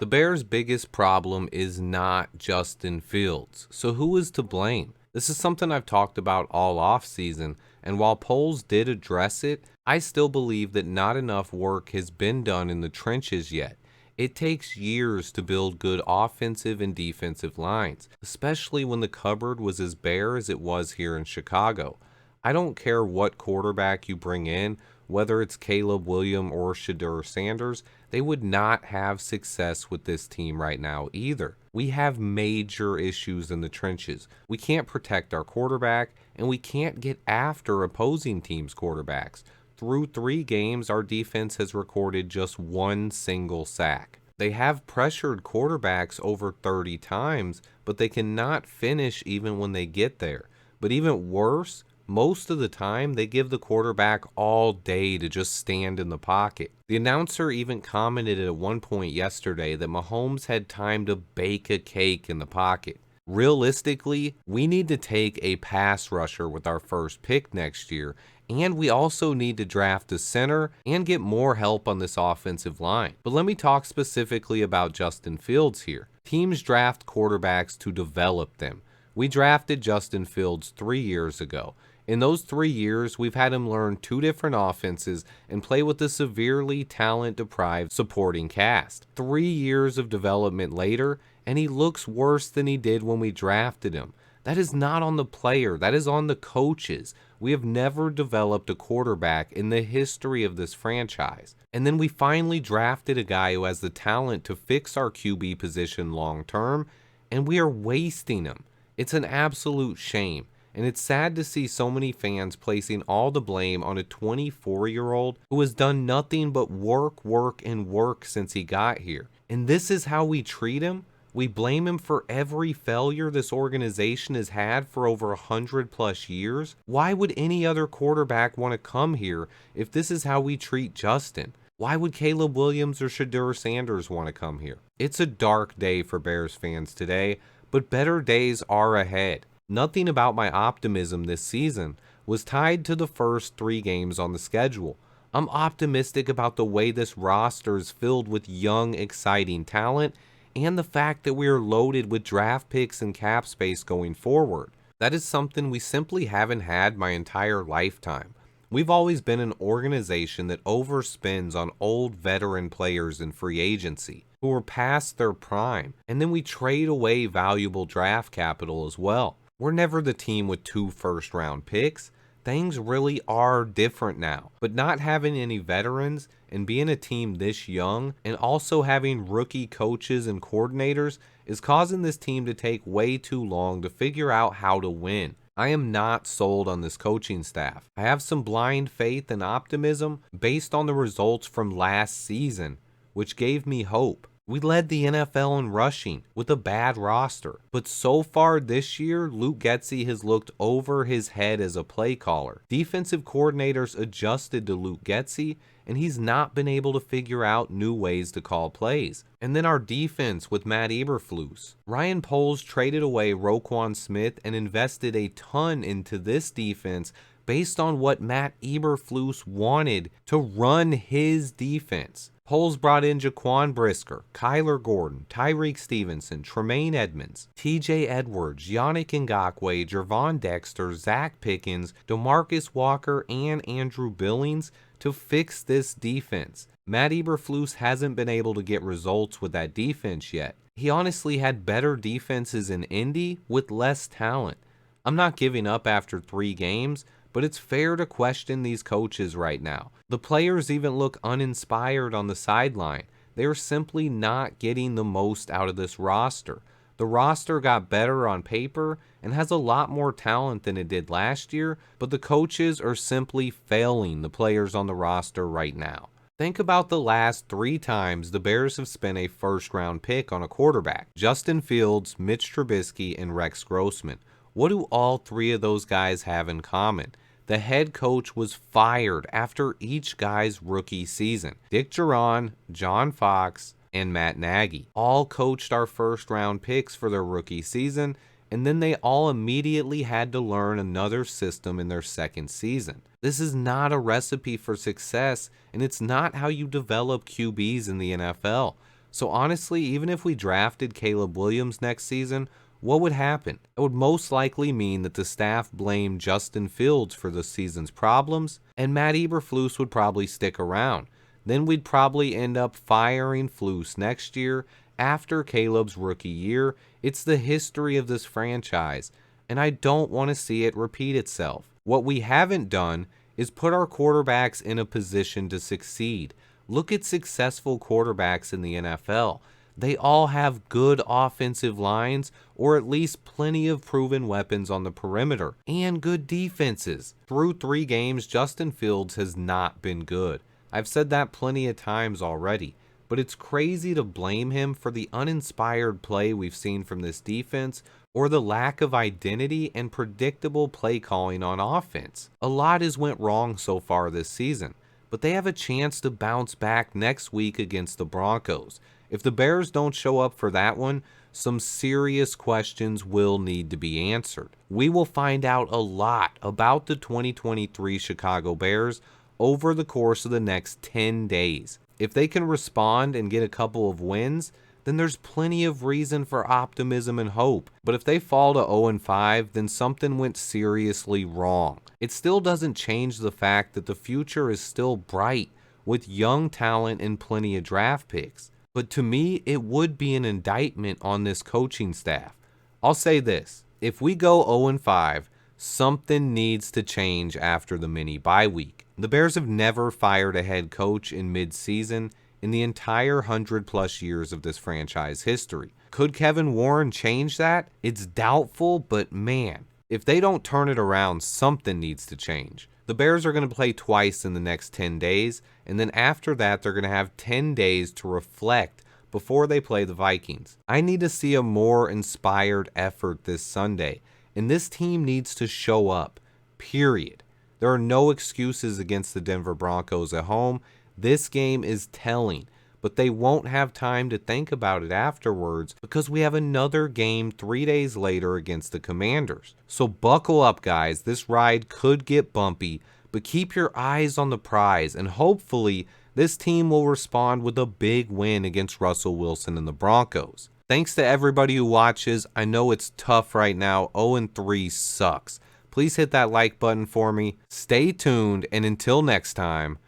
The Bears' biggest problem is not Justin Fields. So who is to blame? This is something I've talked about all offseason, and while polls did address it, I still believe that not enough work has been done in the trenches yet. It takes years to build good offensive and defensive lines, especially when the cupboard was as bare as it was here in Chicago. I don't care what quarterback you bring in, whether it's Caleb Williams or Shedeur Sanders, they would not have success with this team right now either. We have major issues in the trenches. We can't protect our quarterback, and we can't get after opposing teams' quarterbacks. Through 3 games, our defense has recorded just one single sack. They have pressured quarterbacks over 30 times, but they cannot finish even when they get there. But even worse, most of the time, they give the quarterback all day to just stand in the pocket. The announcer even commented at one point yesterday that Mahomes had time to bake a cake in the pocket. Realistically, we need to take a pass rusher with our first pick next year, and we also need to draft a center and get more help on this offensive line. But let me talk specifically about Justin Fields here. Teams draft quarterbacks to develop them. We drafted Justin Fields 3 years ago. In those 3 years, we've had him learn 2 different offenses and play with a severely talent-deprived supporting cast. 3 years of development later, and he looks worse than he did when we drafted him. That is not on the player, that is on the coaches. We have never developed a quarterback in the history of this franchise. And then we finally drafted a guy who has the talent to fix our QB position long term, and we are wasting him. It's an absolute shame. And it's sad to see so many fans placing all the blame on a 24-year-old who has done nothing but work, and work since he got here. And this is how we treat him? We blame him for every failure this organization has had for over 100 plus years? Why would any other quarterback want to come here if this is how we treat Justin? Why would Caleb Williams or Shedeur Sanders want to come here? It's a dark day for Bears fans today, but better days are ahead. Nothing about my optimism this season was tied to the first 3 games on the schedule. I'm optimistic about the way this roster is filled with young, exciting talent and the fact that we are loaded with draft picks and cap space going forward. That is something we simply haven't had my entire lifetime. We've always been an organization that overspends on old veteran players in free agency who are past their prime, and then we trade away valuable draft capital as well. We're never the team with 2 first-round picks. Things really are different now. But not having any veterans and being a team this young and also having rookie coaches and coordinators is causing this team to take way too long to figure out how to win. I am not sold on this coaching staff. I have some blind faith and optimism based on the results from last season, which gave me hope. We led the NFL in rushing with a bad roster, but so far this year, Luke Getsy has looked over his head as a play caller. Defensive coordinators adjusted to Luke Getsy, and he's not been able to figure out new ways to call plays. And then our defense with Matt Eberflus. Ryan Poles traded away Roquan Smith and invested a ton into this defense based on what Matt Eberflus wanted to run his defense. Poles brought in Jaquan Brisker, Kyler Gordon, Tyreek Stevenson, Tremaine Edmonds, TJ Edwards, Yannick Ngakoue, Gervon Dexter, Zach Pickens, DeMarcus Walker, and Andrew Billings to fix this defense. Matt Eberflus hasn't been able to get results with that defense yet. He honestly had better defenses in Indy with less talent. I'm not giving up after 3 games, but it's fair to question these coaches right now. The players even look uninspired on the sideline. They're simply not getting the most out of this roster. The roster got better on paper and has a lot more talent than it did last year, but the coaches are simply failing the players on the roster right now. Think about the last 3 times the Bears have spent a first-round pick on a quarterback. Justin Fields, Mitch Trubisky, and Rex Grossman. What do all 3 of those guys have in common? The head coach was fired after each guy's rookie season. Dick Jauron, John Fox, and Matt Nagy all coached our first-round picks for their rookie season, and then they all immediately had to learn another system in their second season. This is not a recipe for success, and it's not how you develop QBs in the NFL. So honestly, even if we drafted Caleb Williams next season, what would happen? It would most likely mean that the staff blamed Justin Fields for the season's problems, and Matt Eberflus would probably stick around. Then we'd probably end up firing Flus next year after Caleb's rookie year. It's the history of this franchise, and I don't want to see it repeat itself. What we haven't done is put our quarterbacks in a position to succeed. Look at successful quarterbacks in the NFL. They all have good offensive lines, or at least plenty of proven weapons on the perimeter, and good defenses. Through 3 games, Justin Fields has not been good. I've said that plenty of times already, but it's crazy to blame him for the uninspired play we've seen from this defense, or the lack of identity and predictable play calling on offense. A lot has went wrong so far this season, but they have a chance to bounce back next week against the Broncos. If the Bears don't show up for that one, some serious questions will need to be answered. We will find out a lot about the 2023 Chicago Bears over the course of the next 10 days. If they can respond and get a couple of wins, then there's plenty of reason for optimism and hope. But if they fall to 0-5, then something went seriously wrong. It still doesn't change the fact that the future is still bright with young talent and plenty of draft picks. But to me, it would be an indictment on this coaching staff. I'll say this, if we go 0-5, something needs to change after the mini bye week. The Bears have never fired a head coach in mid-season in the entire 100+ years of this franchise history. Could Kevin Warren change that? It's doubtful, but man, if they don't turn it around, something needs to change. The Bears are going to play twice in the next 10 days, and then after that, they're going to have 10 days to reflect before they play the Vikings. I need to see a more inspired effort this Sunday, and this team needs to show up, period. There are no excuses against the Denver Broncos at home. This game is telling, but they won't have time to think about it afterwards because we have another game 3 days later against the Commanders. So buckle up, guys. This ride could get bumpy, but keep your eyes on the prize, and hopefully this team will respond with a big win against Russell Wilson and the Broncos. Thanks to everybody who watches. I know it's tough right now. 0-3 sucks. Please hit that like button for me. Stay tuned, and until next time,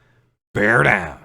bear down.